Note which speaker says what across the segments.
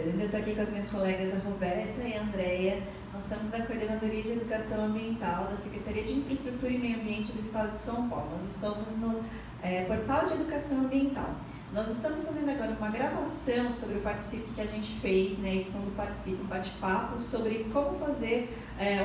Speaker 1: Eu estou aqui com as minhas colegas, a Roberta e a Andrea. Nós somos da Coordenadoria de Educação Ambiental da Secretaria de Infraestrutura e Meio Ambiente do Estado de São Paulo. Nós estamos no Portal de Educação Ambiental. Nós estamos fazendo agora uma gravação sobre o Participe que a gente fez, né, a edição do Participe, um bate-papo sobre como fazer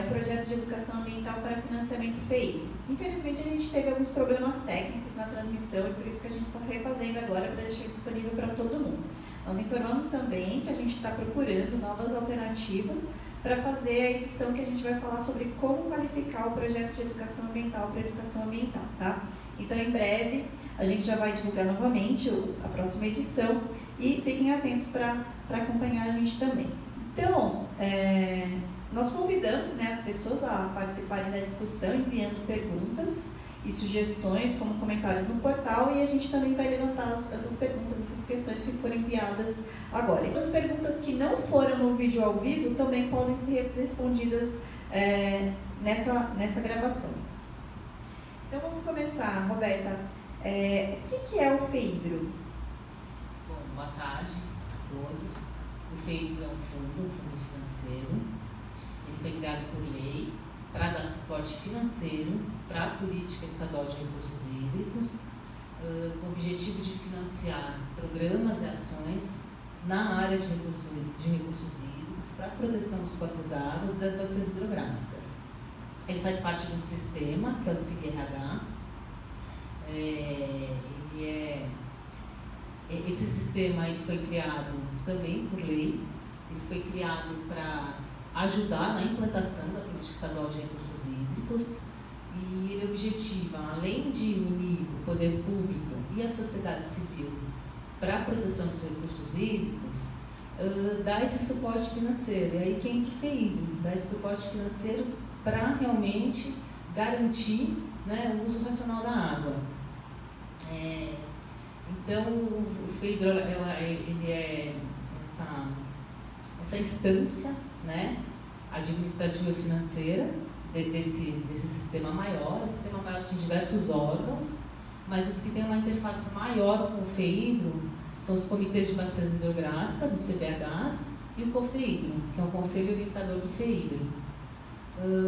Speaker 1: um projeto de educação ambiental para financiamento FEI. Infelizmente, a gente teve alguns problemas técnicos na transmissão e por isso que a gente está refazendo agora para deixar disponível para todo mundo. Nós informamos também que a gente está procurando novas alternativas para fazer a edição que a gente vai falar sobre como qualificar o projeto de educação ambiental para educação ambiental, tá? Então, em breve, a gente já vai divulgar novamente a próxima edição e fiquem atentos para acompanhar a gente também. Então, nós convidamos, né, as pessoas a participarem da discussão, enviando perguntas e sugestões, como comentários no portal, e a gente também vai levantar essas perguntas, essas questões que foram enviadas agora. E as perguntas que não foram no vídeo ao vivo também podem ser respondidas nessa gravação. Então vamos começar, Roberta. O que é o FEIDRO?
Speaker 2: Bom, boa tarde a todos. O FEIDRO é um fundo financeiro. Ele foi criado por lei para dar suporte financeiro para a política estadual de recursos hídricos, com o objetivo de financiar programas e ações na área de recursos hídricos para a proteção dos corpos d'água e das bacias hidrográficas. Ele faz parte de um sistema, que é o SIG-RH. Esse sistema ele foi criado também por lei. Ele foi criado para ajudar na implantação da política estadual de recursos hídricos e ele objetiva, além de unir o poder público e a sociedade civil para a proteção dos recursos hídricos, dar esse suporte financeiro. E aí que entra o FEIDRO, dar esse suporte financeiro para realmente garantir, né, o uso racional da água. Então, o FEIDRO ele é essa instância, né, administrativa financeira desse sistema maior. O sistema maior tem diversos órgãos, mas os que têm uma interface maior com o FEIDRO são os comitês de bacias hidrográficas, os CBHs, e o COFEIDRO, que é o Conselho Orientador do FEIDRO.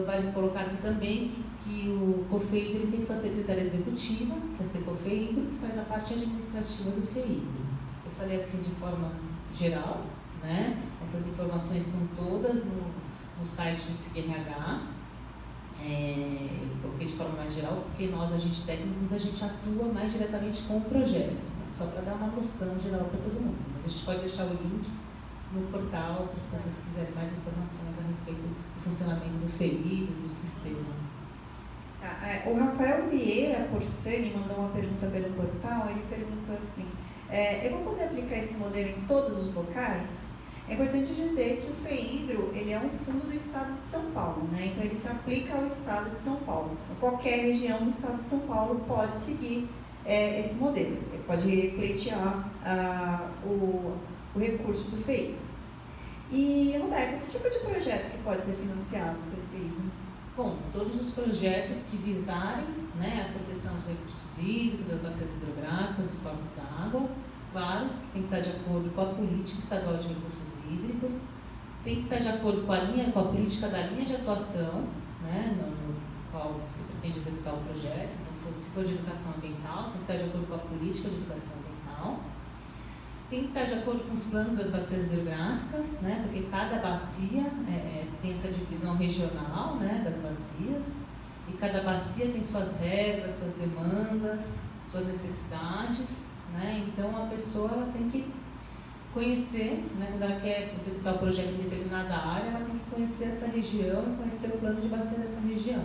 Speaker 2: Vale colocar aqui também que o COFEIDRO tem sua secretária executiva, que é a SECOFEIDRO, que faz a parte administrativa do FEIDRO. Eu falei assim de forma geral, né? Essas informações estão todas no site do SIG-RH. Eu coloquei de forma mais geral, porque nós, agentes técnicos, a gente atua mais diretamente com o projeto, só para dar uma noção geral para todo mundo. Mas a gente pode deixar o link no portal para as pessoas que quiserem mais informações a respeito do funcionamento do FEIDRO, do sistema.
Speaker 1: O Rafael Vieira Porsani mandou uma pergunta pelo portal. Ele perguntou assim: eu vou poder aplicar esse modelo em todos os locais? É importante dizer que o FEIDRO ele é um fundo do Estado de São Paulo, né? Então ele se aplica ao Estado de São Paulo. Então, qualquer região do Estado de São Paulo pode seguir esse modelo. Ele pode pleitear o recurso do FEIDRO. E, Roberto, que tipo de projeto que pode ser financiado pelo FEIDRO?
Speaker 2: Bom, todos os projetos que visarem, né, a proteção dos recursos hídricos, das bacias hidrográficas, dos corpos da água. Claro que tem que estar de acordo com a política estadual de recursos hídricos, tem que estar de acordo com a política da linha de atuação, né, no qual se pretende executar o projeto. Então, se for de educação ambiental, tem que estar de acordo com a política de educação ambiental. Tem que estar de acordo com os planos das bacias hidrográficas, né, porque cada bacia tem essa divisão regional, né, das bacias, e cada bacia tem suas regras, suas demandas, suas necessidades. Né? Então, a pessoa ela tem que conhecer, né, quando ela quer executar o projeto em determinada área, ela tem que conhecer essa região e conhecer o plano de bacia dessa região.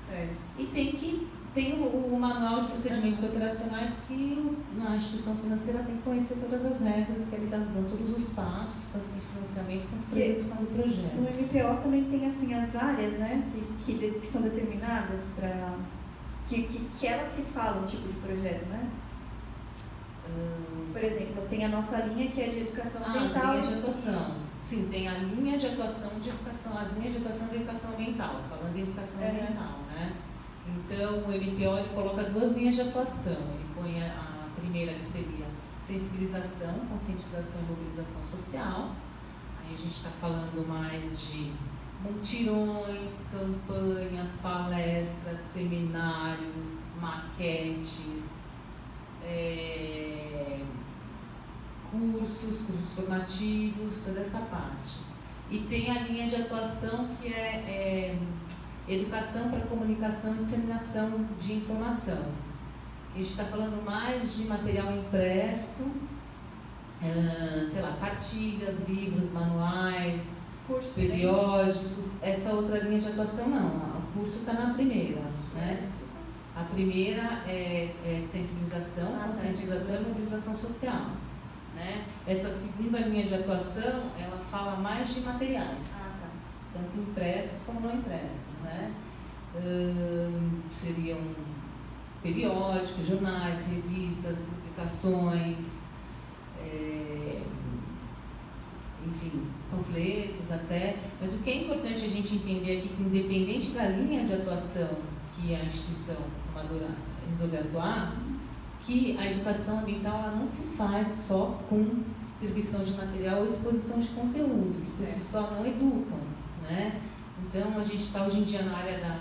Speaker 1: Certo.
Speaker 2: E tem o manual de procedimentos operacionais que a instituição financeira tem que conhecer todas as regras, que ele está dando todos os passos, tanto para o financiamento quanto para a execução do projeto.
Speaker 1: No MPO também tem assim, as áreas, né, que são determinadas para... que elas que falam o tipo de projeto, né? Por exemplo, tem a nossa linha que é de educação ambiental.
Speaker 2: As linhas de atuação. Sim, tem a linha de atuação de educação, as linhas de atuação de educação ambiental, falando em educação ambiental, né? Então, o MPO ele coloca duas linhas de atuação. Ele põe a primeira, que seria sensibilização, conscientização e mobilização social, Aí a gente está falando mais de mutirões, campanhas, palestras, seminários, maquetes, cursos formativos, toda essa parte. E tem a linha de atuação que é educação para comunicação e disseminação de informação. A gente está falando mais de material impresso, sei lá, cartilhas, livros, manuais,
Speaker 1: Curso
Speaker 2: periódicos. Essa outra linha de atuação não, o curso está na primeira, né? A primeira é sensibilização, conscientização e mobilização social, né? Essa segunda linha de atuação, ela fala mais de materiais, tanto impressos como não impressos, né? Seriam periódicos, jornais, revistas, publicações, enfim, panfletos até. Mas o que é importante a gente entender aqui, que independente da linha de atuação que a instituição tomadora resolver atuar, que a educação ambiental ela não se faz só com distribuição de material ou exposição de conteúdo, que por si só não educam, né? Então a gente está hoje em dia na área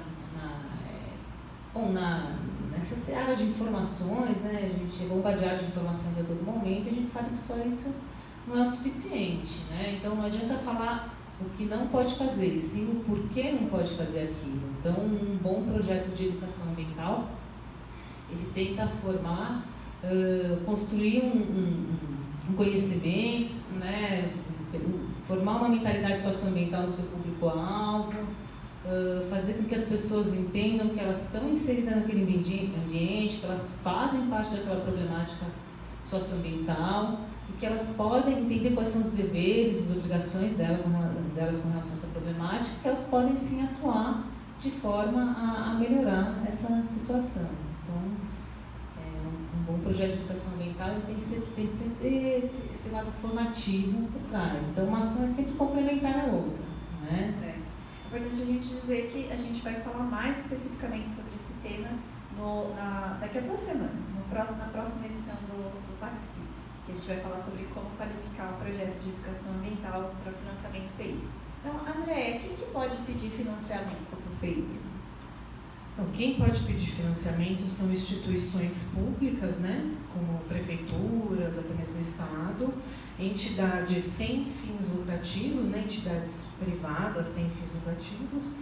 Speaker 2: nessa seara de informações, né? A gente é bombardeado de informações a todo momento e a gente sabe que só isso não é o suficiente, né? Então não adianta falar o que não pode fazer, e sim o porquê não pode fazer aquilo. Então um bom projeto de educação ambiental, ele tenta formar, construir um conhecimento, né? Formar uma mentalidade socioambiental no seu público-alvo, fazer com que as pessoas entendam que elas estão inseridas naquele ambiente, que elas fazem parte daquela problemática socioambiental e que elas podem entender quais são os deveres, as obrigações delas com relação a essa problemática, que elas podem sim atuar de forma a melhorar essa situação. Então, um bom projeto de educação ambiental tem que sempre ter esse lado formativo por trás. Então, uma ação é sempre complementar a outra, né?
Speaker 1: Certo. É importante a gente dizer que a gente vai falar mais especificamente sobre esse tema daqui a 2 semanas, na próxima edição do Participe, que a gente vai falar sobre como qualificar o projeto de educação ambiental para o financiamento feito. Então, André, quem que pode pedir financiamento para o feito?
Speaker 3: Então, quem pode pedir financiamento são instituições públicas, né, como prefeituras, até mesmo Estado, entidades sem fins lucrativos, né, entidades privadas sem fins lucrativos,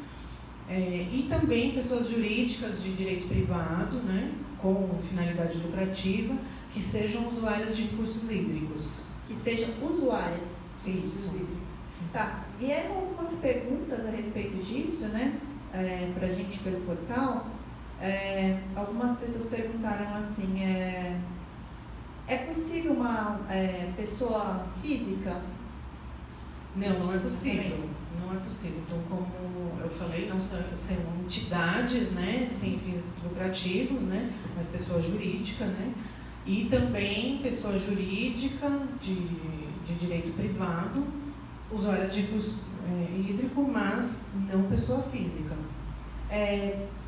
Speaker 3: e também pessoas jurídicas de direito privado, né, com finalidade lucrativa, que sejam usuárias de recursos hídricos.
Speaker 1: Que sejam usuárias de recursos hídricos. Tá, vieram algumas perguntas a respeito disso, né? Para a gente pelo portal. Algumas pessoas perguntaram assim, é possível uma pessoa física?
Speaker 3: Não é possível. Não é possível. Então, como eu falei, não são entidades, né, sem fins lucrativos, né, mas pessoa jurídica, né, e também pessoa jurídica de direito privado, usuárias de recurso hídrico, mas não pessoa física.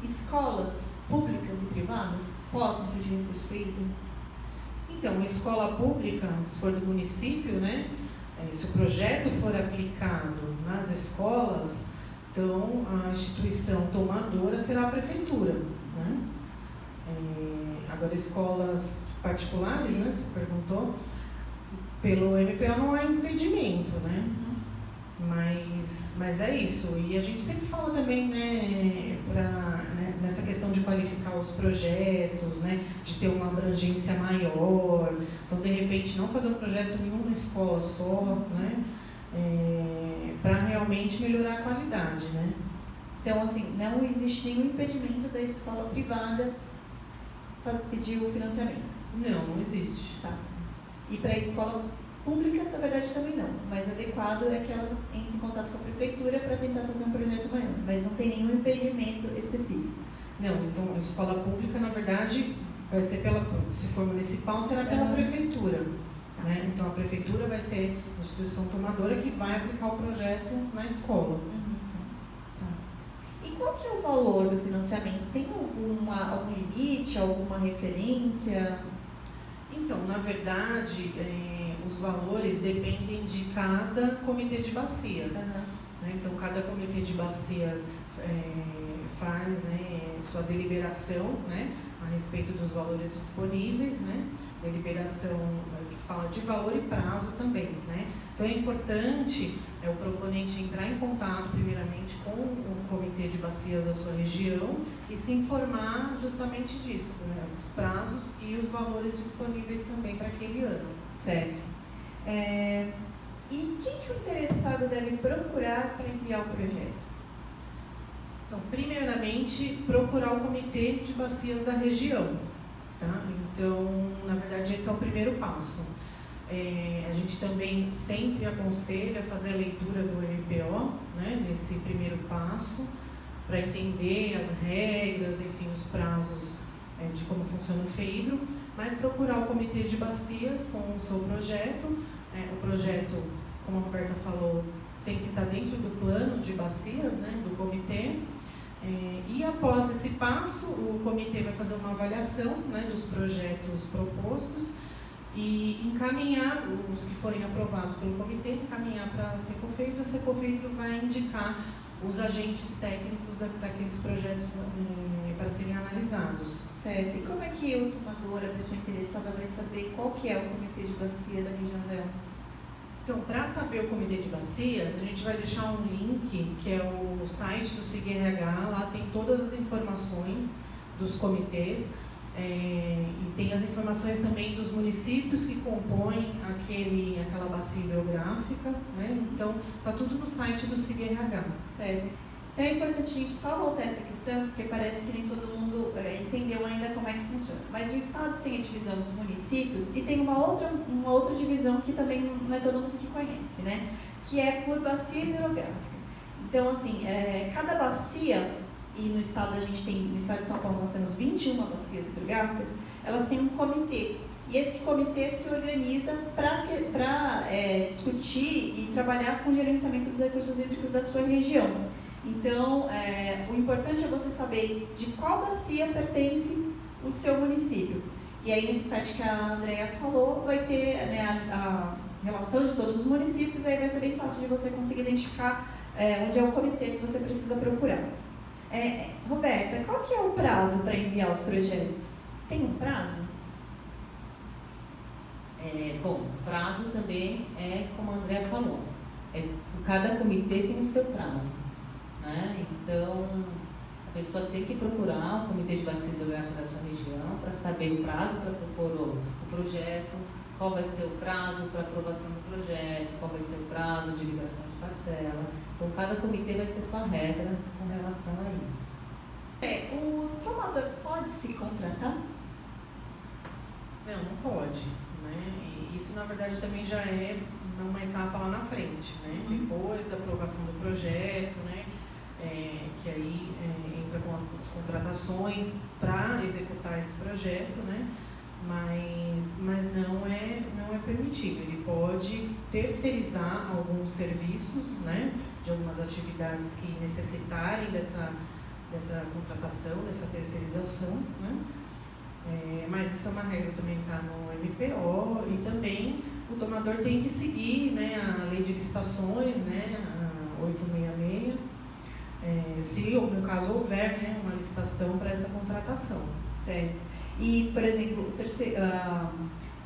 Speaker 1: Escolas públicas e privadas podem pedir recurso hídrico?
Speaker 3: Então, escola pública, se for do município, né, se o projeto for aplicado nas escolas, então a instituição tomadora será a prefeitura, né? Agora, escolas particulares, né, você perguntou, pelo MPO não há impedimento, né? Mas é isso. E a gente sempre fala também, né, nessa questão de qualificar os projetos, né, de ter uma abrangência maior. Então, de repente, não fazer um projeto em uma escola só, né, para realmente melhorar a qualidade, né?
Speaker 1: Então, assim, não existe nenhum impedimento da escola privada pedir o financiamento?
Speaker 3: Não existe.
Speaker 1: Tá. E para a escola pública, na verdade, também não. O mais adequado é que ela entre em contato com a prefeitura para tentar fazer um projeto maior. Mas não tem nenhum impedimento específico.
Speaker 3: Não, então a escola pública, na verdade, vai ser se for municipal, será pela prefeitura. Né? Então a prefeitura vai ser a instituição tomadora que vai aplicar o projeto na escola.
Speaker 1: Tá. E qual que é o valor do financiamento? Tem algum limite, alguma referência?
Speaker 3: Então, na verdade, os valores dependem de cada comitê de bacias. Né? Então, cada comitê de bacias faz, né, sua deliberação, né, a respeito dos valores disponíveis, né, deliberação que fala de valor e prazo também. Né? Então, é importante o proponente entrar em contato, primeiramente, com o comitê de bacias da sua região e se informar justamente disso, né, os prazos e os valores disponíveis também para aquele ano.
Speaker 1: Certo. E quem que o interessado deve procurar para enviar o projeto?
Speaker 3: Então, primeiramente, procurar o comitê de bacias da região. Tá? Então, na verdade, esse é o primeiro passo. A gente também sempre aconselha fazer a leitura do MPO, né, nesse primeiro passo, para entender as regras, enfim, os prazos de como funciona o FEIDRO, mas procurar o comitê de bacias com o seu projeto. O projeto, como a Roberta falou, tem que estar dentro do plano de bacias, né, do comitê. E após esse passo, o comitê vai fazer uma avaliação, né, dos projetos propostos e encaminhar, os que forem aprovados pelo comitê, encaminhar para a Secofeidro. A Secofeidro vai indicar os agentes técnicos para aqueles projetos para serem analisados.
Speaker 1: Certo. E como é que o tomador, a pessoa interessada, vai saber qual que é o comitê de bacia da região dela?
Speaker 3: Então, para saber o comitê de bacias, a gente vai deixar um link, que é o site do SIG-RH, lá tem todas as informações dos comitês, e tem as informações também dos municípios que compõem aquela bacia hidrográfica, né? Então, está tudo no site do SIG-RH.
Speaker 1: Certo. Então é importante a gente só voltar essa questão, porque parece que nem todo mundo entendeu ainda como é que funciona. Mas o Estado tem a divisão dos municípios e tem uma outra divisão que também não é todo mundo que conhece, né? Que é por bacia hidrográfica. Então, assim, cada bacia, e no Estado no Estado de São Paulo nós temos 21 bacias hidrográficas, elas têm um comitê. E esse comitê se organiza para discutir e trabalhar com o gerenciamento dos recursos hídricos da sua região. Então, o importante é você saber de qual bacia pertence o seu município. E aí, nesse site que a Andrea falou, vai ter, né, a relação de todos os municípios, e aí vai ser bem fácil de você conseguir identificar onde é o comitê que você precisa procurar. Roberta, qual que é o prazo para enviar os projetos? Tem um prazo?
Speaker 2: Bom, prazo também é como a Andrea falou. Cada comitê tem o seu prazo. Né? Então, a pessoa tem que procurar o comitê de bacia hidrográfica da sua região para saber o prazo para propor o projeto, qual vai ser o prazo para aprovação do projeto, qual vai ser o prazo de liberação de parcela. Então, cada comitê vai ter sua regra com relação a isso.
Speaker 1: O tomador pode se contratar?
Speaker 3: Não pode. Né? E isso, na verdade, também já é uma etapa lá na frente. Né? Depois da aprovação do projeto, né? Que aí entra com as contratações para executar esse projeto, né? Mas não é permitido. Ele pode terceirizar alguns serviços, né? De algumas atividades que necessitarem dessa contratação, dessa terceirização, né? Mas isso é uma regra também está no MPO, e também o tomador tem que seguir, né, a lei de licitações, né, a 866, se no caso houver, né, uma licitação para essa contratação.
Speaker 1: Certo. E, por exemplo,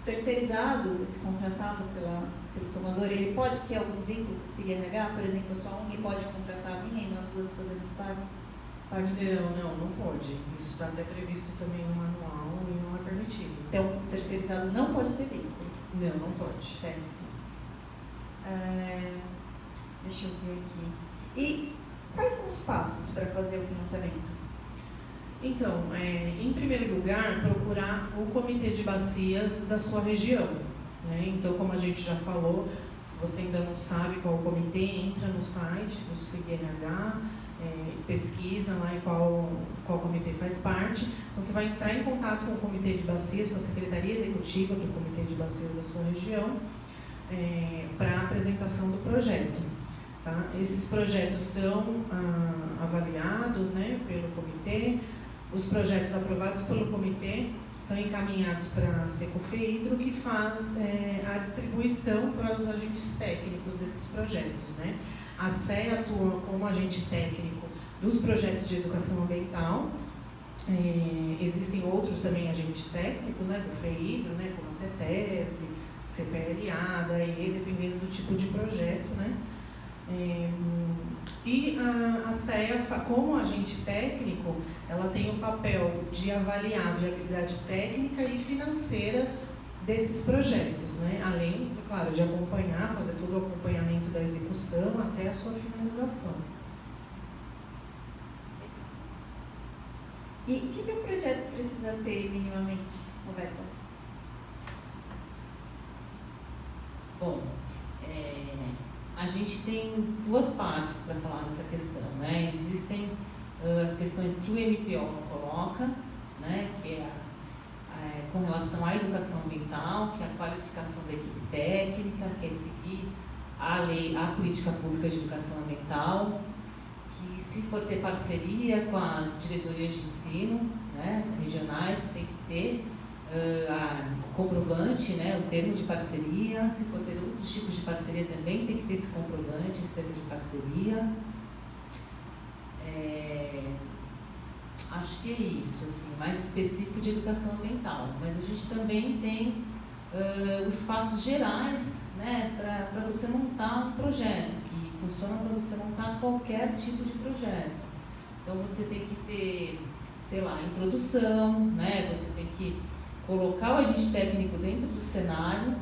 Speaker 1: terceirizado, esse contratado pelo tomador, ele pode ter algum vínculo com o SIG-RH? Por exemplo, só um que pode contratar a minha e nós duas fazemos parte?
Speaker 3: Não pode. Isso está até previsto também no manual e não é permitido.
Speaker 1: Então, o terceirizado não pode ter vínculo?
Speaker 3: Não pode.
Speaker 1: Certo. Deixa eu ver aqui. E quais são os passos para fazer o financiamento?
Speaker 3: Então, em primeiro lugar, procurar o comitê de bacias da sua região. Né? Então, como a gente já falou, se você ainda não sabe qual o comitê, entra no site do SIG-RH, pesquisa lá em qual comitê faz parte. Então, você vai entrar em contato com o comitê de bacias, com a secretaria executiva do comitê de bacias da sua região, para a apresentação do projeto. Tá? Esses projetos são avaliados, né, pelo comitê. Os projetos aprovados pelo comitê são encaminhados para a Secofeidro, que faz a distribuição para os agentes técnicos desses projetos, né? A CEA atua como agente técnico dos projetos de educação ambiental. Existem outros também agentes técnicos, né, do FEIDRO, né, como a CETESB, CPLA, daí dependendo do tipo de projeto, né? E a CEA, como agente técnico, ela tem o papel de avaliar a viabilidade técnica e financeira desses projetos, né? Além, claro, de acompanhar, fazer todo o acompanhamento da execução até a sua finalização.
Speaker 1: E o que o projeto precisa ter minimamente, Roberta?
Speaker 2: Bom, a gente tem duas partes para falar nessa questão, né? Existem as questões que o MPO coloca, né? Que é com relação à educação ambiental, que é a qualificação da equipe técnica, que é seguir a lei, a política pública de educação ambiental, que se for ter parceria com as diretorias de ensino, né, regionais, tem que ter comprovante, né, o termo de parceria. Se for ter outros tipos de parceria também tem que ter esse comprovante, esse termo de parceria. Acho que é isso, assim, mais específico de educação ambiental. Mas a gente também tem os passos gerais, né, para você montar um projeto, que funciona para você montar qualquer tipo de projeto. Então você tem que ter, sei lá, introdução, né, você tem que colocar o agente técnico dentro do cenário,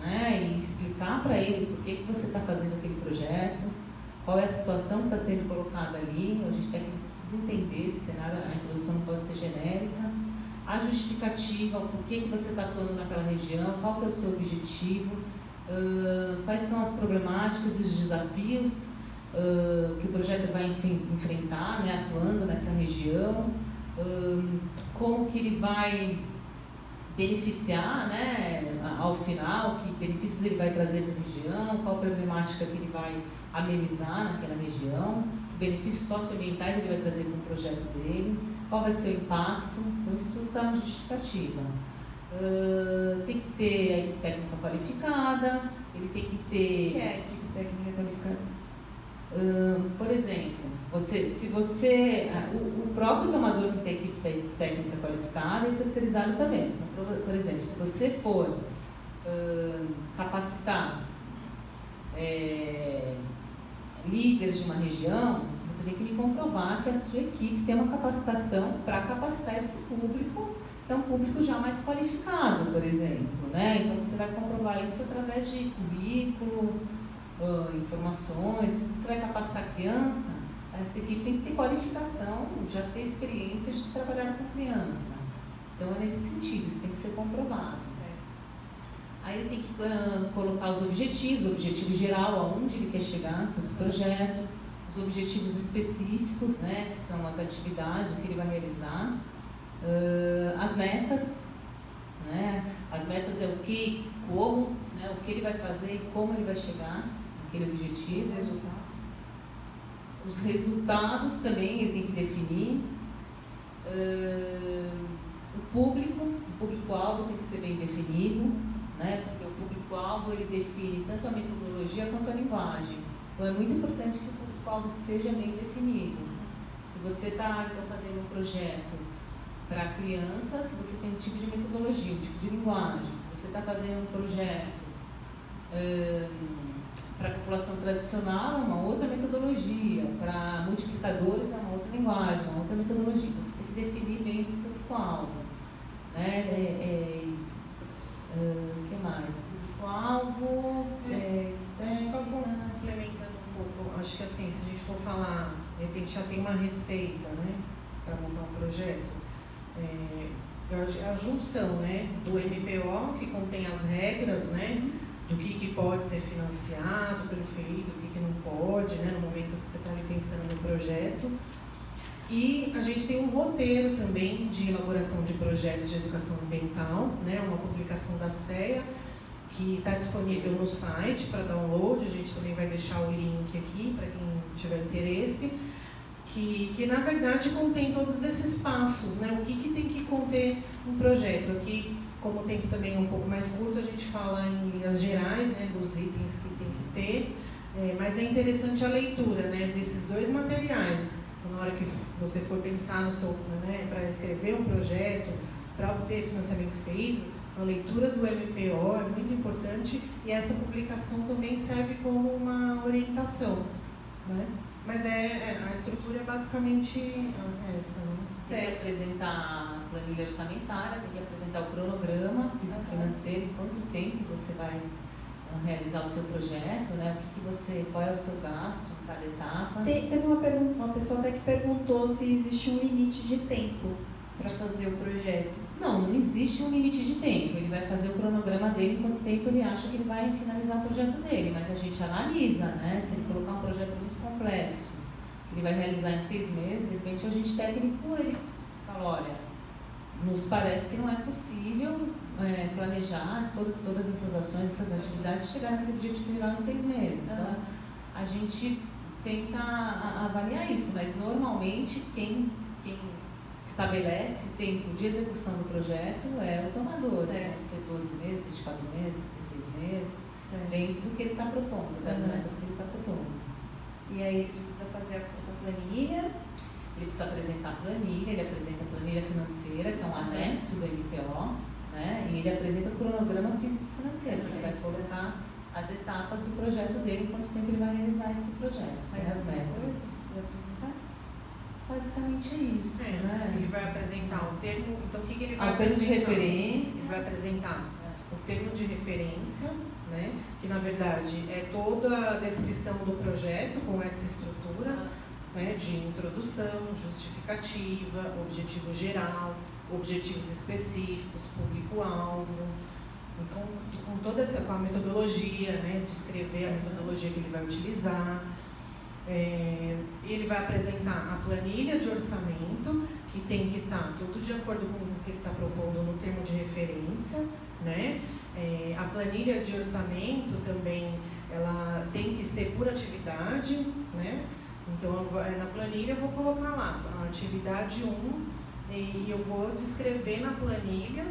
Speaker 2: né, e explicar para ele por que você está fazendo aquele projeto, qual é a situação que está sendo colocada ali. O agente técnico precisa entender esse cenário, a introdução não pode ser genérica, a justificativa, o porquê que você está atuando naquela região, qual que é o seu objetivo, quais são as problemáticas e os desafios que o projeto vai enfrentar, né, atuando nessa região, como que ele vai beneficiar, né, ao final, que benefícios ele vai trazer para a região, qual problemática que ele vai amenizar naquela região, que benefícios socioambientais ele vai trazer com o projeto dele, qual vai ser o impacto. Então isso tudo está na justificativa. Tem que ter a equipe técnica qualificada, ele tem que ter...
Speaker 1: O que é a equipe técnica qualificada?
Speaker 2: Por exemplo, o próprio tomador que tem equipe técnica qualificada é terceirizado também. Então, por exemplo, se você for capacitar líderes de uma região, você tem que me comprovar que a sua equipe tem uma capacitação para capacitar esse público, que é um público já mais qualificado, por exemplo, né? Então você vai comprovar isso através de currículo, informações. Se você vai capacitar a criança, essa equipe tem que ter qualificação, já ter experiência de trabalhar com criança. Então é nesse sentido, isso tem que ser comprovado.
Speaker 1: Certo.
Speaker 2: Aí ele tem que colocar os objetivos, o objetivo geral, aonde ele quer chegar com esse projeto, os objetivos específicos, né, que são as atividades, o que ele vai realizar, as metas, né, as metas é o que, como, né, o que ele vai fazer e como ele vai chegar naquele objetivo.
Speaker 1: Os resultados.
Speaker 2: Os resultados também ele tem que definir. O público-alvo tem que ser bem definido, né, porque o público-alvo ele define tanto a metodologia quanto a linguagem. Então é muito importante que o público-alvo seja bem definido. Se você está então fazendo um projeto para crianças, você tem um tipo de metodologia, um tipo de linguagem. Se você está fazendo um projeto para a população tradicional, é uma outra metodologia. Para multiplicadores, é uma outra linguagem, uma outra metodologia. Então você tem que definir bem esse público-alvo. Né? O que mais? Público-alvo...
Speaker 3: Só complementando um pouco, acho que assim, se a gente for falar, de repente já tem uma receita, né, para montar um projeto, a junção, né, do MPO, que contém as regras, né, do que pode ser financiado pelo FEI, do que não pode, né, no momento que você está ali pensando no projeto. E a gente tem um roteiro também de elaboração de projetos de educação ambiental, né, uma publicação da CEA, que está disponível no site para download. A gente também vai deixar o link aqui para quem tiver interesse, que na verdade contém todos esses passos, né? O que tem que conter um projeto. Aqui, como o tempo também é um pouco mais curto, a gente fala em linhas gerais, né, dos itens que tem que ter, mas é interessante a leitura, né, desses dois materiais. Então, na hora que você for pensar no seu, né, para escrever um projeto, para obter financiamento feito, a leitura do MPO é muito importante e essa publicação também serve como uma orientação, né? Mas a estrutura é basicamente essa, né?
Speaker 2: Você tem que apresentar a planilha orçamentária, tem que apresentar o cronograma físico-financeiro, em quanto tempo você vai realizar o seu projeto, né? Qual é o seu gasto em cada etapa.
Speaker 1: Teve uma pessoa até que perguntou se existe um limite de tempo para fazer o projeto.
Speaker 2: Não existe um limite de tempo. Ele vai fazer o cronograma dele em quanto tempo ele acha que ele vai finalizar o projeto dele, mas a gente analisa, né? Se ele colocar um projeto muito complexo, que ele vai realizar em 6 meses, de repente o agente técnico ele fala, olha, nos parece que não é possível planejar todas essas ações, essas atividades, chegar naquele objetivo final em 6 meses. Então, a gente tenta avaliar isso, mas normalmente quem estabelece o tempo de execução do projeto é o tomador. Pode ser 12 meses, 24 meses, 36 meses, dentro do que ele está propondo, das metas que ele está propondo.
Speaker 1: E aí ele precisa fazer essa planilha.
Speaker 2: Ele precisa apresentar a planilha, ele apresenta a planilha financeira, que é um anexo do MPO, né? E ele apresenta o cronograma físico-financeiro, que ele vai colocar as etapas do projeto dele, em quanto tempo ele vai realizar esse projeto,
Speaker 1: Mas
Speaker 2: as metas.
Speaker 1: Precisa apresentar?
Speaker 2: Basicamente é isso. Né?
Speaker 3: Ele vai apresentar o termo, então o que ele vai
Speaker 2: o termo de
Speaker 3: apresentar?
Speaker 2: referência.
Speaker 3: Ele vai apresentar o termo de referência, né, que na verdade é toda a descrição do projeto com essa estrutura, né, de introdução, justificativa, objetivo geral, objetivos específicos, público-alvo, com toda essa, com a metodologia, né, descrever a metodologia que ele vai utilizar. Ele vai apresentar a planilha de orçamento, que tem que estar tudo de acordo com o que ele está propondo no termo de referência, né? A planilha de orçamento também, ela tem que ser por atividade, né? Então, na planilha eu vou colocar lá a atividade 1 e eu vou descrever na planilha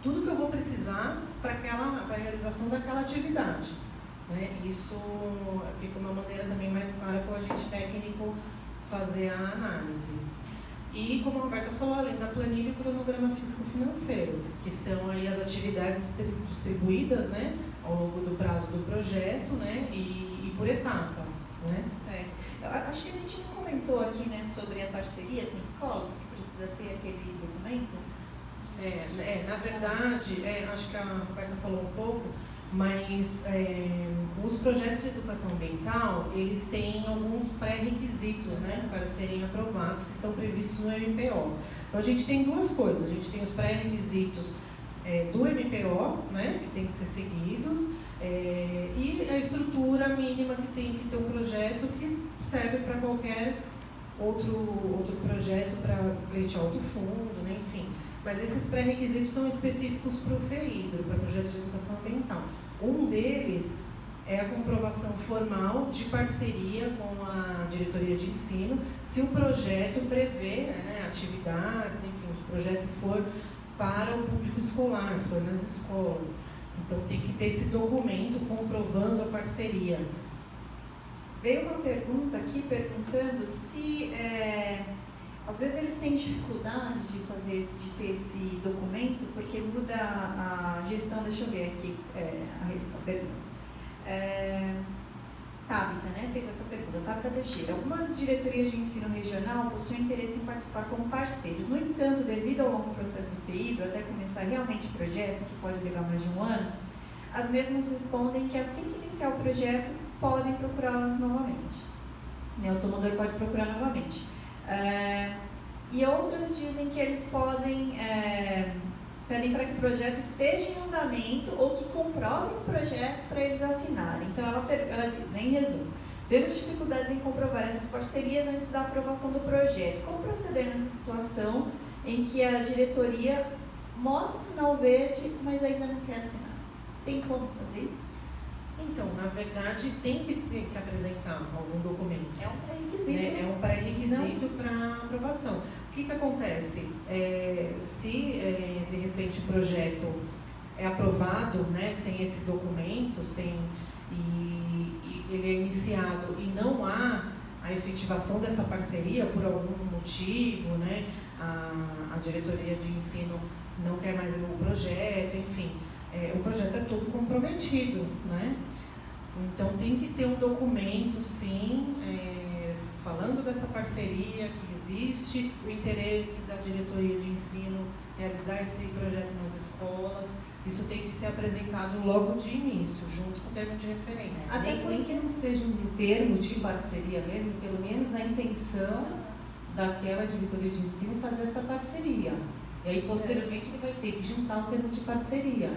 Speaker 3: tudo que eu vou precisar para a realização daquela atividade. Né? Isso fica uma maneira também mais clara para o agente técnico fazer a análise. E, como a Roberta falou, além da planilha, o cronograma físico-financeiro, que são aí as atividades distribuídas, né, ao longo do prazo do projeto, né, e por etapa. Né?
Speaker 1: Certo. Eu acho que a gente não comentou aqui, né, sobre a parceria com escolas, que precisa ter aquele documento.
Speaker 3: Na verdade, acho que a Roberta falou um pouco, mas os projetos de educação ambiental, eles têm alguns pré-requisitos, né, para serem aprovados, que estão previstos no MPO. Então, a gente tem duas coisas. A gente tem os pré-requisitos do MPO, né, que tem que ser seguidos, e a estrutura mínima que tem que ter um projeto que serve para qualquer outro projeto, para pleitear outro fundo, né, enfim. Mas esses pré-requisitos são específicos para o FEIDRO, para projetos de educação ambiental. Um deles é a comprovação formal de parceria com a diretoria de ensino, se o projeto prevê, né, atividades, enfim, se o projeto for para o público escolar, for nas escolas. Então tem que ter esse documento comprovando a parceria.
Speaker 1: Veio uma pergunta aqui perguntando se às vezes eles têm dificuldade de ter esse documento porque muda a gestão. Deixa eu ver aqui a pergunta. Tabita, né, fez essa pergunta. Tabita Teixeira. Algumas diretorias de ensino regional possuem interesse em participar como parceiros. No entanto, devido ao longo processo do FEIDRO, até começar realmente o projeto, que pode levar mais de um ano, as mesmas respondem que assim que iniciar o projeto, podem procurá-las novamente. Né, o tomador pode procurar novamente. E outras dizem que eles pedem para que o projeto esteja em andamento ou que comprovem o projeto para eles assinarem. Então, ela diz, né, em resumo, vemos dificuldades em comprovar essas parcerias antes da aprovação do projeto. Como proceder nessa situação em que a diretoria mostra o sinal verde, mas ainda não quer assinar? Tem como fazer isso?
Speaker 3: Então, na verdade, tem que apresentar algum documento.
Speaker 1: É um pré-requisito.
Speaker 3: É um pré-requisito. pré-requisito para aprovação. O que acontece? Se de repente o projeto é aprovado, né, sem esse documento, e ele é iniciado e não há a efetivação dessa parceria por algum motivo, né, a diretoria de ensino não quer mais o projeto, enfim, o projeto é todo comprometido, né? Então tem que ter um documento, sim, falando dessa parceria que existe, o interesse da diretoria de ensino realizar esse projeto nas escolas. Isso tem que ser apresentado logo de início, junto com o termo de referência.
Speaker 2: Até nem que não seja um termo de parceria mesmo, pelo menos a intenção daquela diretoria de ensino fazer essa parceria. E aí, posteriormente, ele vai ter que juntar o termo de parceria.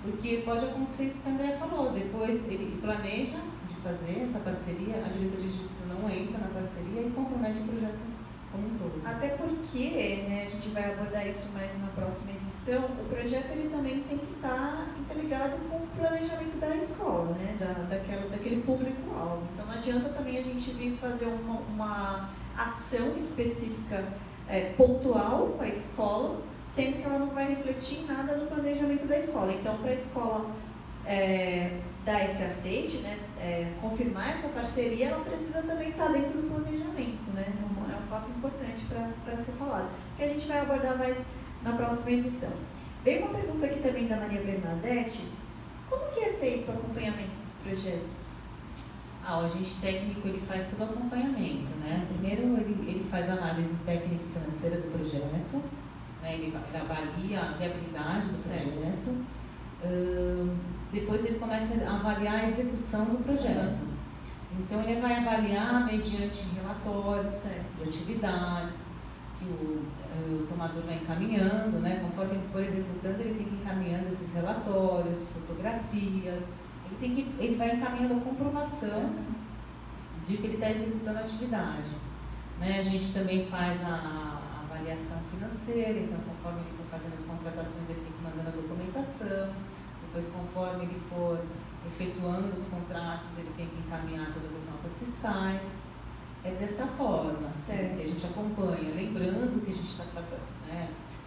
Speaker 2: Porque pode acontecer isso que a Andrea falou, depois ele planeja de fazer essa parceria, a diretoria de ensino não entra na parceria e compromete o projeto como um todo.
Speaker 1: Até porque, né, a gente vai abordar isso mais na próxima edição, o projeto ele também tem que estar interligado com o planejamento da escola, né, daquele público-alvo. Então não adianta também a gente vir fazer uma ação específica pontual com a escola, sendo que ela não vai refletir em nada no planejamento da escola. Então, para a escola dar esse aceite, né, confirmar essa parceria, ela precisa também estar dentro do planejamento, né? É um fato importante para ser falado, que a gente vai abordar mais na próxima edição. Veio uma pergunta aqui também da Maria Bernadette: como que é feito o acompanhamento dos projetos?
Speaker 2: O agente técnico ele faz todo o acompanhamento, né? Primeiro ele faz a análise técnica e financeira do projeto, né? Ele avalia a viabilidade do projeto. Depois ele começa a avaliar a execução do projeto. Então ele vai avaliar mediante relatórios de atividades que o tomador vai encaminhando, né? Conforme ele for executando, ele tem que ir encaminhando esses relatórios, fotografias. Ele vai encaminhando a comprovação de que ele está executando a atividade, né? A gente também faz a avaliação financeira, então conforme ele for fazendo as contratações, ele tem que ir mandando a documentação. Depois, conforme ele for efetuando os contratos, ele tem que encaminhar todas as notas fiscais. É dessa forma que a gente acompanha, lembrando que a gente está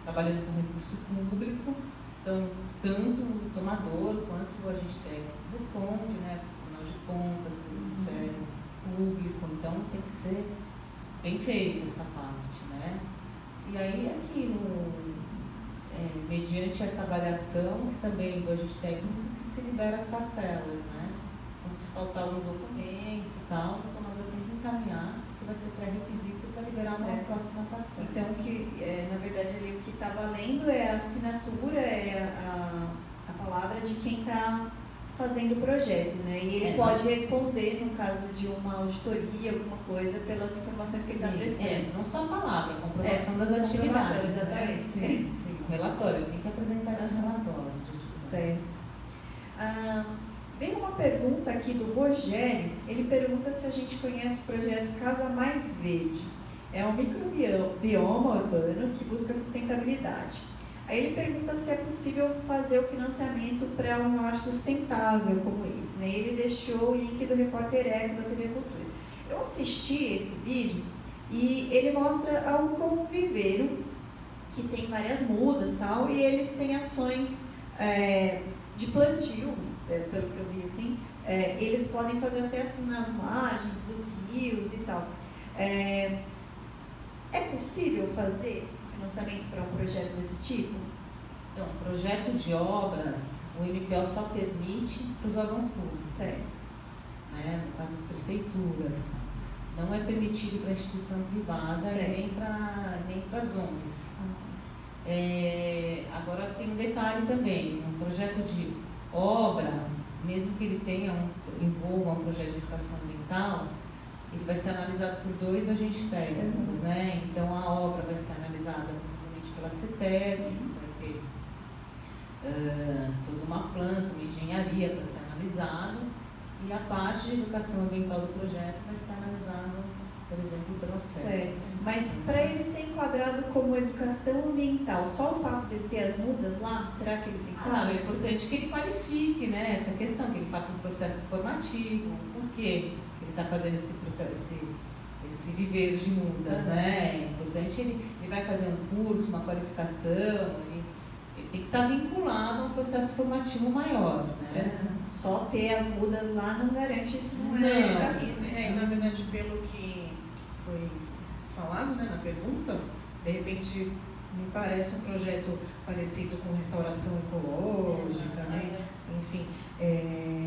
Speaker 2: trabalhando com recurso público, então tanto o tomador quanto o agente técnico responde, né, Tribunal de Contas, pelo Ministério Público, então tem que ser bem feita essa parte, né? E aí aqui mediante essa avaliação, que também do agente técnico, que se libera as parcelas, né? Então, se faltar um documento e tal, o tomador tem que encaminhar, que vai ser pré-requisito para liberar uma próxima parcela.
Speaker 1: Então, na verdade, ali, o que está valendo é a assinatura, a palavra de quem está fazendo o projeto, né? E ele pode responder, no caso de uma auditoria, alguma coisa, pelas informações que ele está prestando.
Speaker 2: Não só a palavra, a comprovação das atividades.
Speaker 1: Exatamente.
Speaker 2: Né? Sim, relatório, ele tem que apresentar esse relatório.
Speaker 1: Certo. Vem uma pergunta aqui do Rogério, ele pergunta se a gente conhece o projeto Casa Mais Verde. É um microbioma urbano que busca sustentabilidade. Aí ele pergunta se é possível fazer o financiamento para um lar sustentável como esse, né? Ele deixou o link do Repórter Eco da TV Cultura. Eu assisti esse vídeo e ele mostra algo como um viveiro que tem várias mudas e tal, e eles têm ações de plantio, pelo que eu vi assim, eles podem fazer até assim nas margens dos rios e tal. É possível fazer financiamento para um projeto desse tipo?
Speaker 2: Então, projeto de obras, o MPL só permite para os órgãos públicos.
Speaker 1: Certo.
Speaker 2: Né? No caso, as prefeituras. Não é permitido para instituição privada e nem para as ONGs. Agora tem um detalhe também, um projeto de obra, mesmo que ele envolva um projeto de educação ambiental, ele vai ser analisado por 2 agentes técnicos, né? Então a obra vai ser analisada provavelmente pela CETESB, vai ter toda uma planta, uma engenharia para ser analisado, e a parte de educação ambiental do projeto vai ser analisada, por exemplo, pela CETESB.
Speaker 1: Certo. Mas para ele ser enquadrado como educação ambiental, só o fato dele ter as mudas lá, será que ele se enquadra?
Speaker 2: É importante que ele qualifique, né, essa questão, que ele faça um processo formativo. Por quê que ele está fazendo esse processo, esse viveiro de mudas, né? É importante ele vai fazer um curso, uma qualificação, ele tem que estar vinculado a um processo formativo maior, né?
Speaker 1: Só ter as mudas lá não garante isso, não
Speaker 3: Não,
Speaker 1: é
Speaker 3: na verdade, pelo que foi falado, né, na pergunta, de repente me parece um projeto parecido com restauração ecológica, né? Enfim,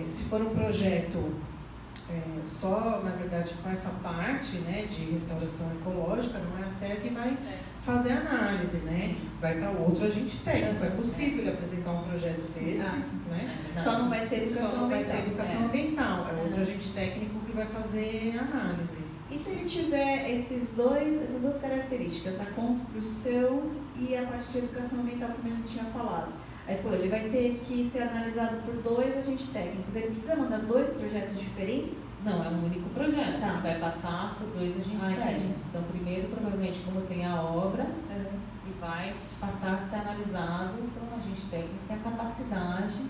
Speaker 3: se for um projeto só, na verdade, com essa parte, né, de restauração ecológica, não é a SEG que vai fazer análise, né? Vai para outro agente técnico. É possível ele apresentar um projeto desse, né?
Speaker 1: Só não vai ser educação
Speaker 3: Só não vai
Speaker 1: ambiental.
Speaker 3: ser educação ambiental. É outro agente técnico que vai fazer análise.
Speaker 1: E se ele tiver essas duas características, a construção e a parte de educação ambiental, como a gente tinha falado, a escola, ele vai ter que ser analisado por 2 agentes técnicos. Ele precisa mandar 2 projetos diferentes?
Speaker 2: Não, é um único projeto.
Speaker 1: Tá.
Speaker 2: Ele vai passar por 2 agentes técnicos. Então, primeiro, provavelmente, como tem a obra, ele vai passar a ser analisado por um agente técnico que tem a capacidade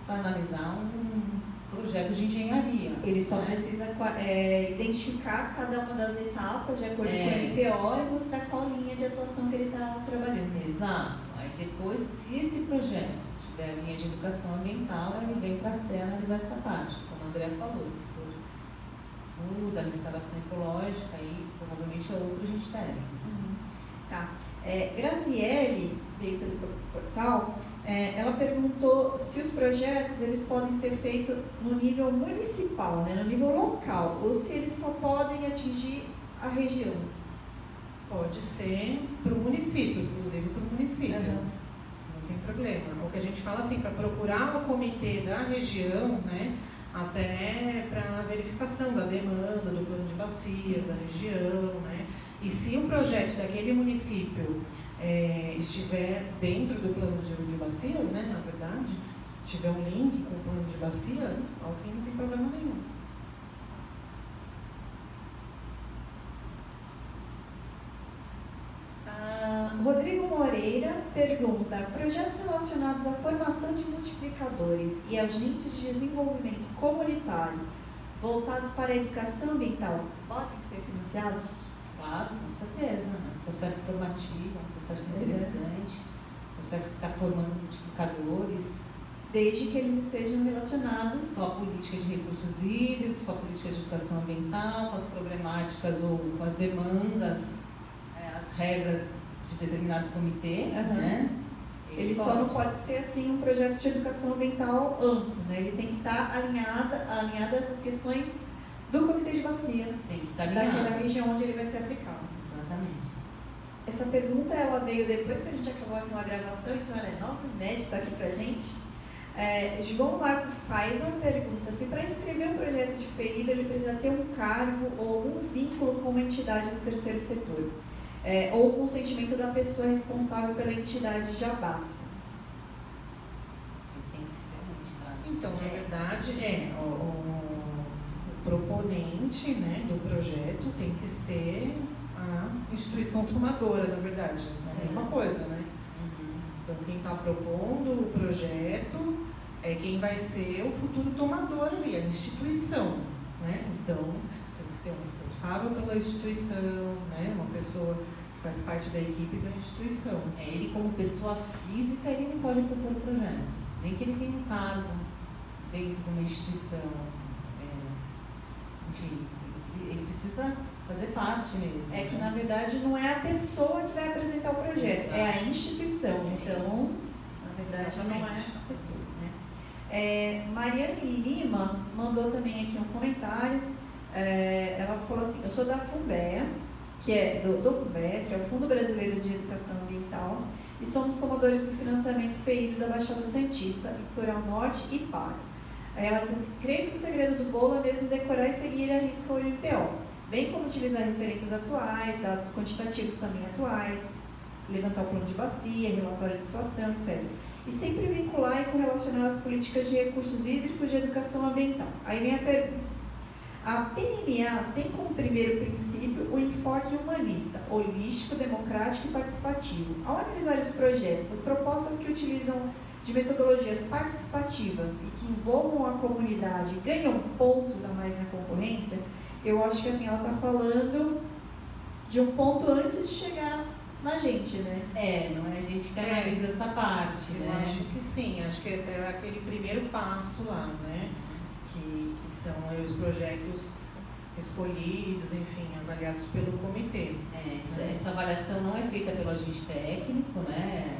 Speaker 2: para analisar um projeto de engenharia.
Speaker 1: Ele só precisa identificar cada uma das etapas de acordo com o MPO e mostrar qual linha de atuação que ele está trabalhando.
Speaker 2: Exato. Aí depois, se esse projeto tiver a linha de educação ambiental, ele vem para ser analisar essa parte. Como a Andrea falou, se for muda, restauração ecológica, aí provavelmente é outro agente técnico.
Speaker 1: Tá. Graziele, veio pelo portal, ela perguntou se os projetos eles podem ser feitos no nível municipal, né, no nível local, ou se eles só podem atingir a região.
Speaker 3: Pode ser para o município, exclusivo para o município. Não tem problema. O que a gente fala assim, para procurar o comitê da região, né, até para verificação da demanda, do plano de bacias da região, né? E se o projeto daquele município estiver dentro do plano de bacias, né, na verdade, tiver um link com o plano de bacias, alguém não tem problema nenhum.
Speaker 1: Rodrigo Moreira pergunta: projetos relacionados à formação de multiplicadores e agentes de desenvolvimento comunitário voltados para a educação ambiental podem ser financiados?
Speaker 2: Claro, com certeza. Processo formativo, um processo interessante, processo que está formando multiplicadores.
Speaker 1: Desde que eles estejam relacionados
Speaker 2: com a política de recursos hídricos, com a política de educação ambiental, com as problemáticas ou com as demandas, as regras de determinado comitê, né?
Speaker 1: Ele só não pode ser assim um projeto de educação ambiental amplo, né? Ele tem que estar alinhado a essas questões do comitê de bacia,
Speaker 2: tem que estar alinhado
Speaker 1: daquela região onde ele vai ser aplicado.
Speaker 2: Exatamente.
Speaker 1: Essa pergunta ela veio depois que a gente acabou aqui uma gravação, então ela é nova, inédita aqui pra gente. João Marcos Paiva pergunta se para inscrever um projeto de ferido ele precisa ter um cargo ou algum vínculo com uma entidade do terceiro setor. Ou o consentimento da pessoa responsável pela entidade já basta.
Speaker 2: Tem que ser uma entidade.
Speaker 3: Então, na verdade, o proponente, né, do projeto tem que ser a instituição tomadora, na verdade. É a mesma coisa, né? Então, quem está propondo o projeto é quem vai ser o futuro tomador ali, a instituição, né? Então, tem que ser um responsável pela instituição, né? Uma pessoa que faz parte da equipe da instituição.
Speaker 2: Ele, como pessoa física, ele não pode propor o projeto, nem que ele tenha um cargo dentro de uma instituição. Enfim, ele precisa fazer parte mesmo.
Speaker 1: É que, na verdade, não é a pessoa que vai apresentar o projeto,
Speaker 2: Exato.
Speaker 1: é a instituição. Então, na verdade,
Speaker 3: Exatamente.
Speaker 1: não é a pessoa, né? Mariane Lima mandou também aqui um comentário. Ela falou assim: eu sou da FUNBEA, que é do FUNBEA, que é o Fundo Brasileiro de Educação Ambiental, e somos tomadores do financiamento FEIDO da Baixada Santista, Litoral Norte e Par. Aí ela diz assim: creio que o segredo do bolo é mesmo decorar e seguir a risca o MPO, bem como utilizar referências atuais, dados quantitativos também atuais, levantar o plano de bacia, relatório de situação, etc. E sempre vincular e correlacionar as políticas de recursos hídricos de educação ambiental. Aí vem a pergunta: a PMA tem como primeiro princípio o enfoque humanista, holístico, democrático e participativo. Ao analisar os projetos, as propostas que utilizam de metodologias participativas e que envolvam a comunidade ganham pontos a mais na concorrência, eu acho que assim, ela está falando de um ponto antes de chegar na gente, né?
Speaker 2: Não é a gente que analisa essa parte,
Speaker 3: Eu
Speaker 2: né?
Speaker 3: acho que sim, acho que é aquele primeiro passo lá, né? Que são os projetos escolhidos, enfim, avaliados pelo comitê.
Speaker 2: Essa avaliação não é feita pelo agente técnico, né?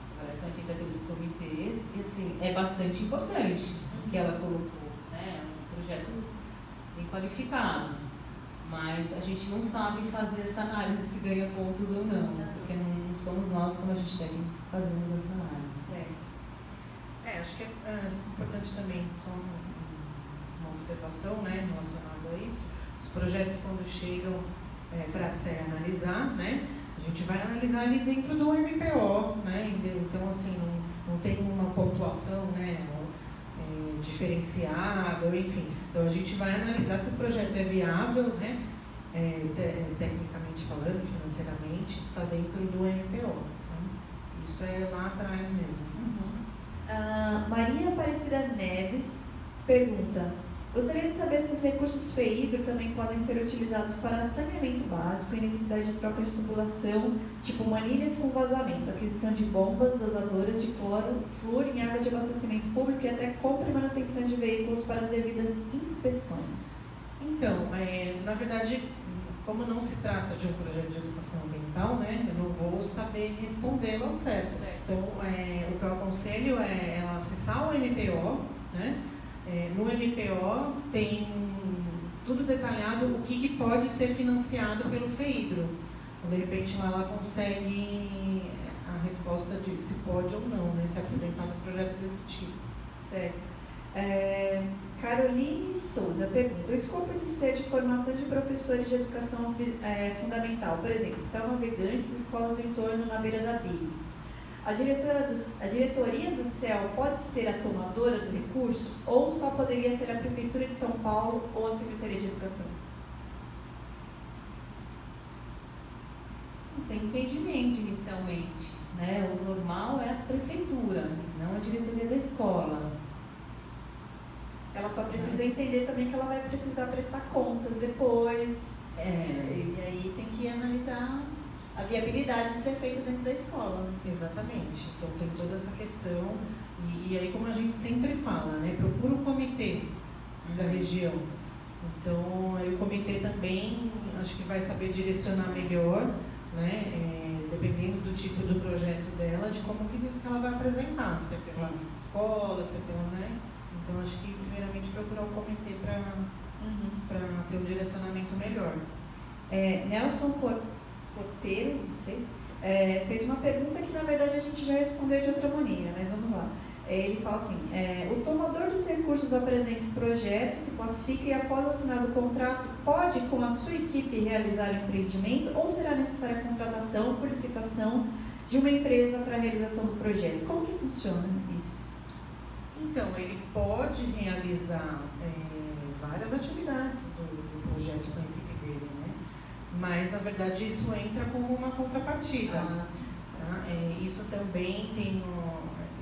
Speaker 2: Essa avaliação é feita pelos comitês e, assim, é bastante importante o que ela colocou, né? Um projeto bem qualificado. Mas a gente não sabe fazer essa análise se ganha pontos ou não, porque não somos nós, como agente técnico, que fazemos essa análise.
Speaker 1: Certo.
Speaker 3: Acho que é importante também, só uma observação, né, relacionada a isso. Os projetos, quando chegam para ser analisar, né, a gente vai analisar ali dentro do MPO, né, então assim, não tem uma pontuação, né, diferenciada, enfim. Então a gente vai analisar se o projeto é viável, né, tecnicamente falando, financeiramente, está dentro do MPO. Né? Isso é lá atrás mesmo.
Speaker 1: Maria Aparecida Neves pergunta: gostaria de saber se os recursos FEIDRO também podem ser utilizados para saneamento básico e necessidade de troca de tubulação, tipo manilhas com vazamento, aquisição de bombas dosadoras de cloro, flúor em água de abastecimento público e até compra e manutenção de veículos para as devidas inspeções.
Speaker 3: Então, na verdade, como não se trata de um projeto de educação ambiental, né, eu não vou saber respondê-lo ao certo. Então, o que eu aconselho é ela acessar o MPO, né? No MPO tem tudo detalhado o que pode ser financiado pelo FEIDRO. Então, de repente lá ela consegue a resposta de se pode ou não, né, se apresentar um projeto desse tipo.
Speaker 1: Certo. Caroline Souza pergunta: o escopo de ser de formação de professores de educação fundamental, por exemplo, céu navegantes e escolas do entorno na beira da Biggs. A diretoria do CEL pode ser a tomadora do recurso ou só poderia ser a Prefeitura de São Paulo ou a Secretaria de Educação?
Speaker 2: Não tem impedimento inicialmente, né? O normal é a Prefeitura, não a diretoria da escola.
Speaker 1: Ela só precisa entender também que ela vai precisar prestar contas depois. E aí tem que analisar a viabilidade de ser feito dentro da escola.
Speaker 3: Exatamente. Então tem toda essa questão. E aí, como a gente sempre fala, né, procura o comitê da região. Então, aí o comitê também acho que vai saber direcionar melhor, né, dependendo do tipo do projeto dela, de como que ela vai apresentar, se é pela escola, se é pela, né? Então, acho que primeiramente procurar o comitê para ter um direcionamento melhor.
Speaker 1: Nelson Porteiro, não sei, fez uma pergunta que na verdade a gente já respondeu de outra maneira, mas vamos lá. Ele fala assim: o tomador dos recursos apresenta o projeto, se classifica e após assinado o contrato pode com a sua equipe realizar o empreendimento ou será necessária a contratação por licitação de uma empresa para a realização do projeto? Como que funciona isso?
Speaker 3: Então, ele pode realizar várias atividades do projeto com a equipe dele, né? Mas, na verdade, isso entra como uma contrapartida. Tá? Isso também tem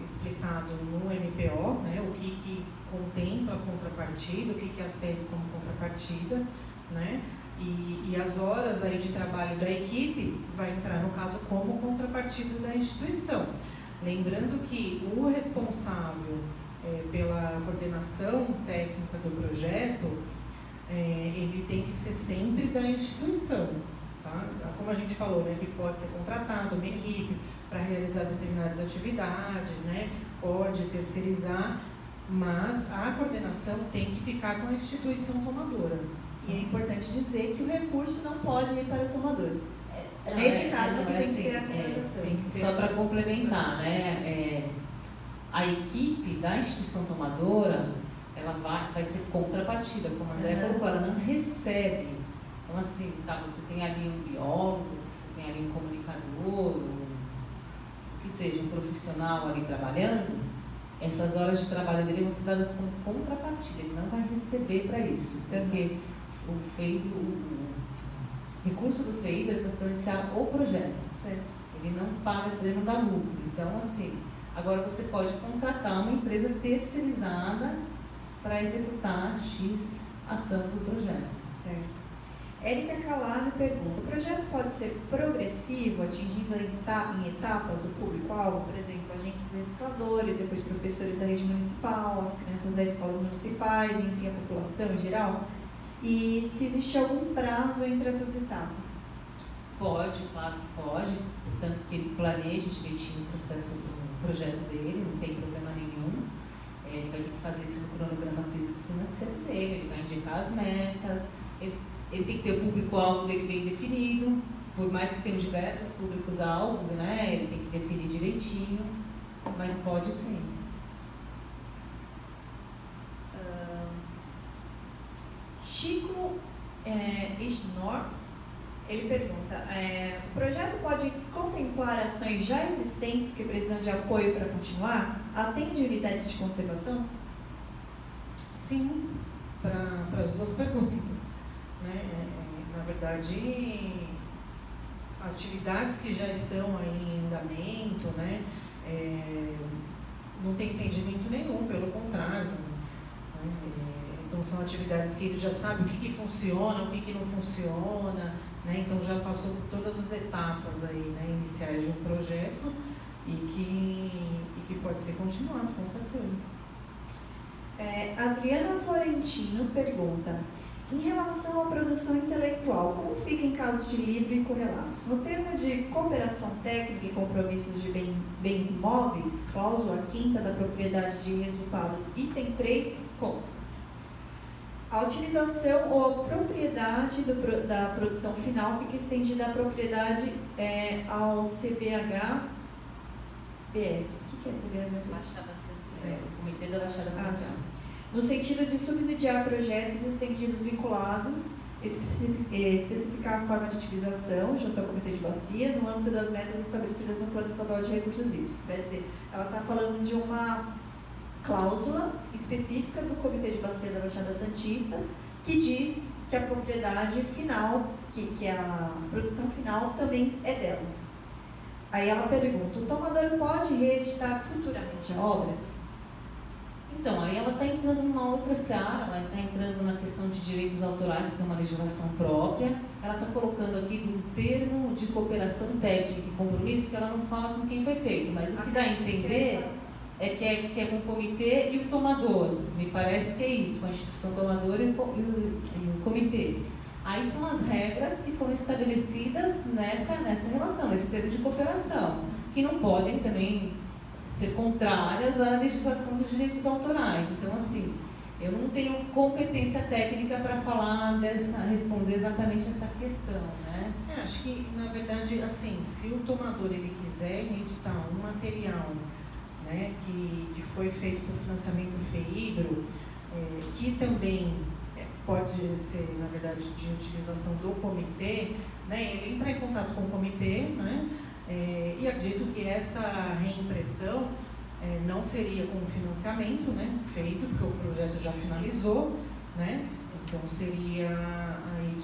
Speaker 3: explicado no MPO, né? O que contempla a contrapartida, o que é aceito como contrapartida, né? E as horas aí de trabalho da equipe vai entrar, no caso, como contrapartida da instituição. Lembrando que o responsável pela coordenação técnica do projeto, ele tem que ser sempre da instituição, tá? Como a gente falou, né, que pode ser contratado uma equipe para realizar determinadas atividades, né, pode terceirizar, mas a coordenação tem que ficar com a instituição tomadora.
Speaker 1: E é importante dizer que o recurso não pode ir para o tomador. Nesse caso, que tem que ter a contratação.
Speaker 2: Só para complementar, né? A equipe da instituição tomadora, ela vai ser contrapartida, como a André colocou, ela não recebe. Então, assim, tá, você tem ali um biólogo, você tem ali um comunicador, que seja um profissional ali trabalhando, essas horas de trabalho dele vão ser dadas como contrapartida, ele não vai receber para isso, porque o recurso do FEIDRO é para financiar o projeto,
Speaker 1: certo?
Speaker 2: Ele não paga, ele não dá lucro. Então, assim, agora você pode contratar uma empresa terceirizada para executar X ação do projeto.
Speaker 1: Certo. Érica Calado pergunta, o projeto pode ser progressivo, atingindo em etapas o público-alvo, por exemplo, agentes recicladores, depois professores da rede municipal, as crianças das escolas municipais, enfim, a população em geral? E se existe algum prazo entre essas etapas?
Speaker 2: Pode, claro que pode, portanto que ele planeje direitinho o projeto dele, não tem problema nenhum. Ele vai ter que fazer isso no cronograma físico-financeiro dele, ele vai indicar as metas, ele tem que ter o público-alvo dele bem definido, por mais que tenha diversos públicos-alvos, né, ele tem que definir direitinho, mas pode sim.
Speaker 1: Chico Isnor, ele pergunta, o projeto pode contemplar ações já existentes que precisam de apoio para continuar? Atende unidades de conservação?
Speaker 3: Sim, para as duas perguntas. Né? Na verdade, atividades que já estão aí em andamento, né? Não tem impedimento nenhum, pelo contrário. Né? Então, são atividades que ele já sabe o que funciona, o que não funciona, né? Então, já passou por todas as etapas aí, né, iniciais de um projeto e que pode ser continuado, com certeza.
Speaker 1: Adriana Florentino pergunta, em relação à produção intelectual, como fica em caso de livro e correlatos? No termo de cooperação técnica e compromissos de bens imóveis, cláusula 5ª da propriedade de resultado, item 3, consta. A utilização ou a propriedade da produção final fica estendida à propriedade ao CBHBS. O que é CBHBS?
Speaker 2: Baixada Santista. O Comitê da Baixada Santista.
Speaker 1: No sentido de subsidiar projetos estendidos vinculados, especificar a forma de utilização junto ao Comitê de Bacia, no âmbito das metas estabelecidas no Plano Estadual de Recursos Hídricos. Quer dizer, ela está falando de uma cláusula específica do Comitê de Bacia da Baixada Santista, que diz que a propriedade final, que a produção final também é dela. Aí ela pergunta, o tomador pode reeditar futuramente a obra?
Speaker 2: Então, aí ela está entrando numa outra seara, ela está entrando na questão de direitos autorais, que tem uma legislação própria. Ela está colocando aqui um termo de cooperação técnica e compromisso que ela não fala com quem foi feito, mas o que dá a entender é que é com o comitê e o tomador. Me parece que é isso, com a instituição tomadora e o comitê. Aí são as regras que foram estabelecidas nessa relação, nesse termo de cooperação, que não podem também ser contrárias à legislação dos direitos autorais. Então, assim, eu não tenho competência técnica para responder exatamente essa questão, né?
Speaker 3: Acho que, na verdade, assim, se o tomador ele quiser editar um material, né, que foi feito por financiamento FEHIDRO, que também pode ser, na verdade, de utilização do comitê, né, ele entrar em contato com o comitê, né, e acredito que essa reimpressão não seria com financiamento, né, feito, porque o projeto já finalizou, né, então seria aí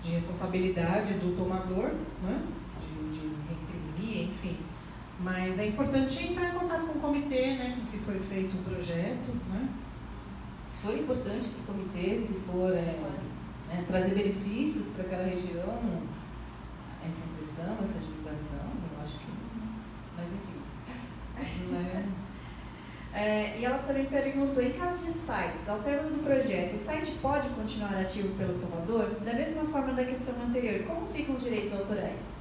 Speaker 3: de responsabilidade do tomador, né, de reimprimir, enfim. Mas é importante entrar em contato com o comitê, né, com que foi feito o projeto, né.
Speaker 2: Se for importante para o comitê, se for trazer benefícios para aquela região, essa impressão, essa divulgação, eu acho que não. Mas enfim, não é...
Speaker 1: E ela também perguntou, em caso de sites, ao término do projeto, o site pode continuar ativo pelo tomador? Da mesma forma da questão anterior, como ficam os direitos autorais?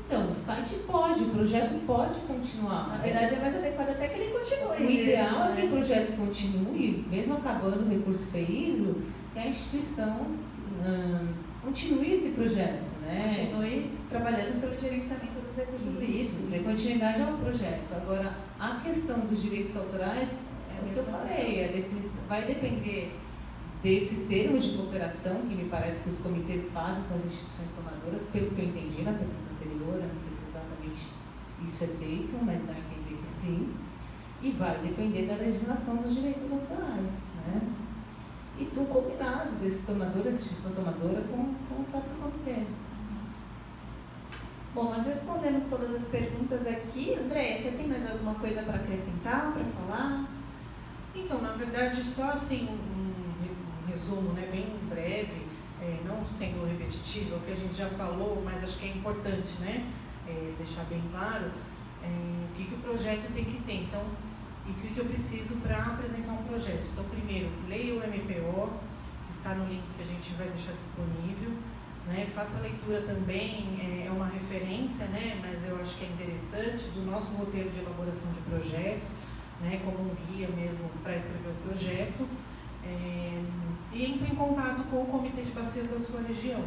Speaker 2: Então, o site pode, o projeto pode continuar.
Speaker 1: Na verdade, é mais adequado até que ele continue.
Speaker 2: O ideal
Speaker 1: mesmo,
Speaker 2: é que o projeto continue, mesmo acabando o recurso FEHIDRO, que a instituição continue esse projeto, né?
Speaker 1: Continue trabalhando pelo gerenciamento dos recursos hídricos.
Speaker 2: Dê continuidade ao projeto. Agora, a questão dos direitos autorais, é o que eu falei, a definição vai depender desse termo de cooperação, que me parece que os comitês fazem com as instituições tomadoras, pelo que eu entendi na pergunta anterior, eu não sei se exatamente isso é feito, mas dá a entender que sim, e vai depender da legislação dos direitos autorais, né? E tudo combinado desse tomador, dessa instituição tomadora, com o próprio comitê.
Speaker 1: Bom, nós respondemos todas as perguntas aqui. André, você tem mais alguma coisa para acrescentar, para falar?
Speaker 3: Então, na verdade, só assim, um resumo, né, bem breve, não sendo repetitivo, é o que a gente já falou, mas acho que é importante, né, deixar bem claro o que o projeto tem que ter. Então, e o que eu preciso para apresentar um projeto. Então, primeiro, leia o MPO, que está no link que a gente vai deixar disponível, né? Faça a leitura também, é uma referência, né? Mas eu acho que é interessante, do nosso roteiro de elaboração de projetos, né? Como um guia mesmo para escrever o projeto, e entre em contato com o Comitê de Bacias da sua região,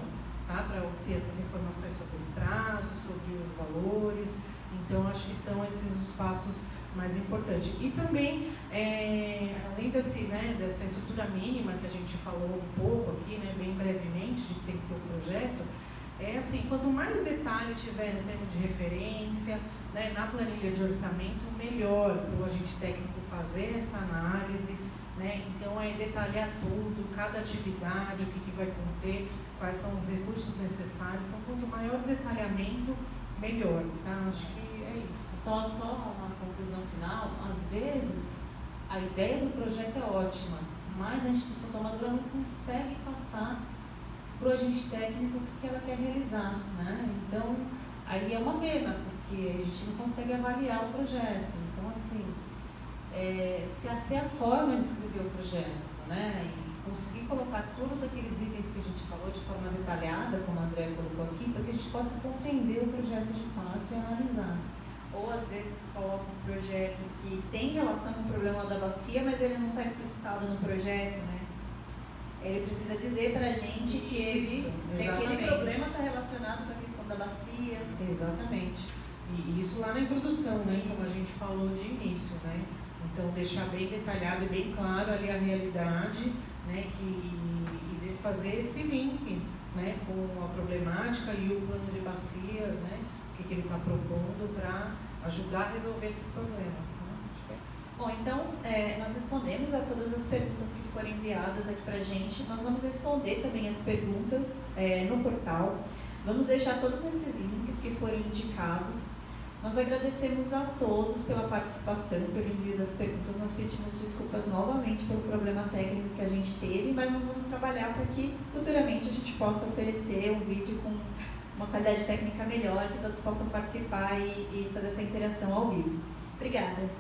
Speaker 3: tá? Para obter essas informações sobre o prazo, sobre os valores. Então, acho que são esses os passos mais importantes. E também, além dessa estrutura mínima que a gente falou um pouco aqui, né, bem brevemente, de que tem que ter um projeto, assim, quanto mais detalhe tiver no termo de referência, né, na planilha de orçamento, melhor para o agente técnico fazer essa análise, né? Então, detalhar tudo, cada atividade, o que vai conter, quais são os recursos necessários. Então, quanto maior o detalhamento, melhor, tá? Acho que é isso.
Speaker 2: Só uma conclusão final. Às vezes, a ideia do projeto é ótima, mas a instituição tomadora não consegue passar para o agente técnico o que ela quer realizar, né? Então, aí é uma pena, porque a gente não consegue avaliar o projeto. Então, assim, se até a forma de escrever o projeto, né, e conseguir colocar todos aqueles itens que a gente falou de forma detalhada, como a Andrea colocou aqui, para que a gente possa compreender o projeto de fato e analisar.
Speaker 1: Ou às vezes coloca um projeto que tem relação com o problema da bacia, mas ele não está explicitado no projeto, né? Ele precisa dizer para a gente que aquele problema está relacionado com a questão da bacia.
Speaker 3: Exatamente. E isso lá na introdução, né? Como a gente falou de início, né? Então, deixar bem detalhado e bem claro ali a realidade, né? E fazer esse link, né? Com a problemática e o plano de bacias, né? O que ele está propondo para ajudar a resolver esse problema. Né?
Speaker 1: Bom, então, nós respondemos a todas as perguntas que foram enviadas aqui para a gente. Nós vamos responder também as perguntas no portal. Vamos deixar todos esses links que foram indicados. Nós agradecemos a todos pela participação, pelo envio das perguntas. Nós pedimos desculpas novamente pelo problema técnico que a gente teve, mas nós vamos trabalhar para que futuramente a gente possa oferecer um vídeo com uma qualidade técnica melhor, que todos possam participar e fazer essa interação ao vivo. Obrigada!